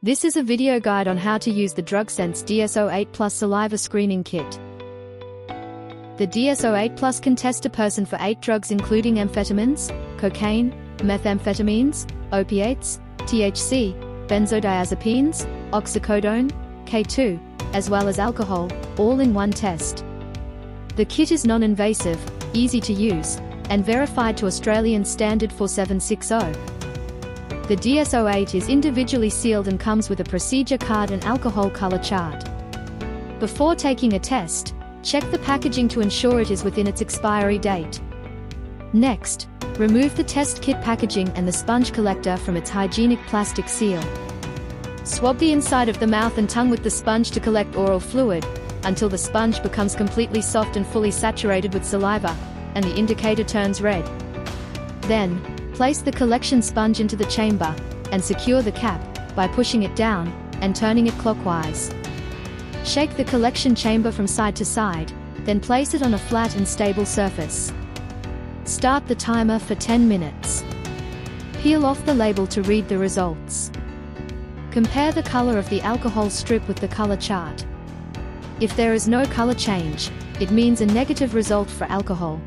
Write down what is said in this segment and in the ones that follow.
This is a video guide on how to use the DrugSense DSO8 Plus Saliva Screening Kit. The DSO8 Plus can test a person for 8 drugs including amphetamines, cocaine, methamphetamines, opiates, THC, benzodiazepines, oxycodone, K2, as well as alcohol, all in one test. The kit is non-invasive, easy to use, and verified to Australian Standard 4760. The DSO8 is individually sealed and comes with a procedure card and alcohol color chart. Before taking a test, check the packaging to ensure it is within its expiry date. Next, remove the test kit packaging and the sponge collector from its hygienic plastic seal. Swab the inside of the mouth and tongue with the sponge to collect oral fluid, until the sponge becomes completely soft and fully saturated with saliva, and the indicator turns red. Then, place the collection sponge into the chamber, and secure the cap, by pushing it down, and turning it clockwise. Shake the collection chamber from side to side, then place it on a flat and stable surface. Start the timer for 10 minutes. Peel off the label to read the results. Compare the color of the alcohol strip with the color chart. If there is no color change, it means a negative result for alcohol.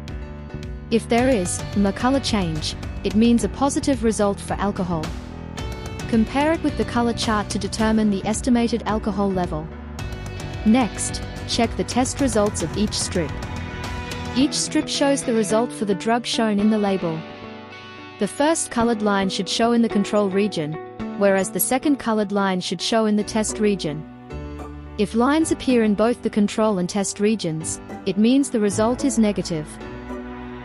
If there is a color change, it means a positive result for alcohol. Compare it with the color chart to determine the estimated alcohol level. Next, check the test results of each strip. Each strip shows the result for the drug shown in the label. The first colored line should show in the control region, whereas the second colored line should show in the test region. If lines appear in both the control and test regions, it means the result is negative.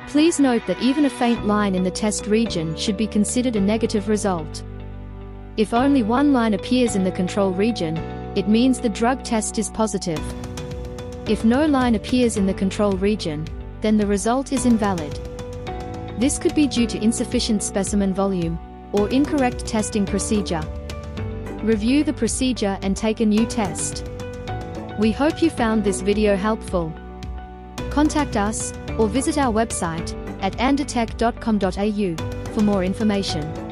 Please note that even a faint line in the test region should be considered a negative result. If only one line appears in the control region, it means the drug test is positive. If no line appears in the control region, then the result is invalid. This could be due to insufficient specimen volume, or incorrect testing procedure. Review the procedure and take a new test. We hope you found this video helpful. Contact us, or visit our website, at anditech.com.au, for more information.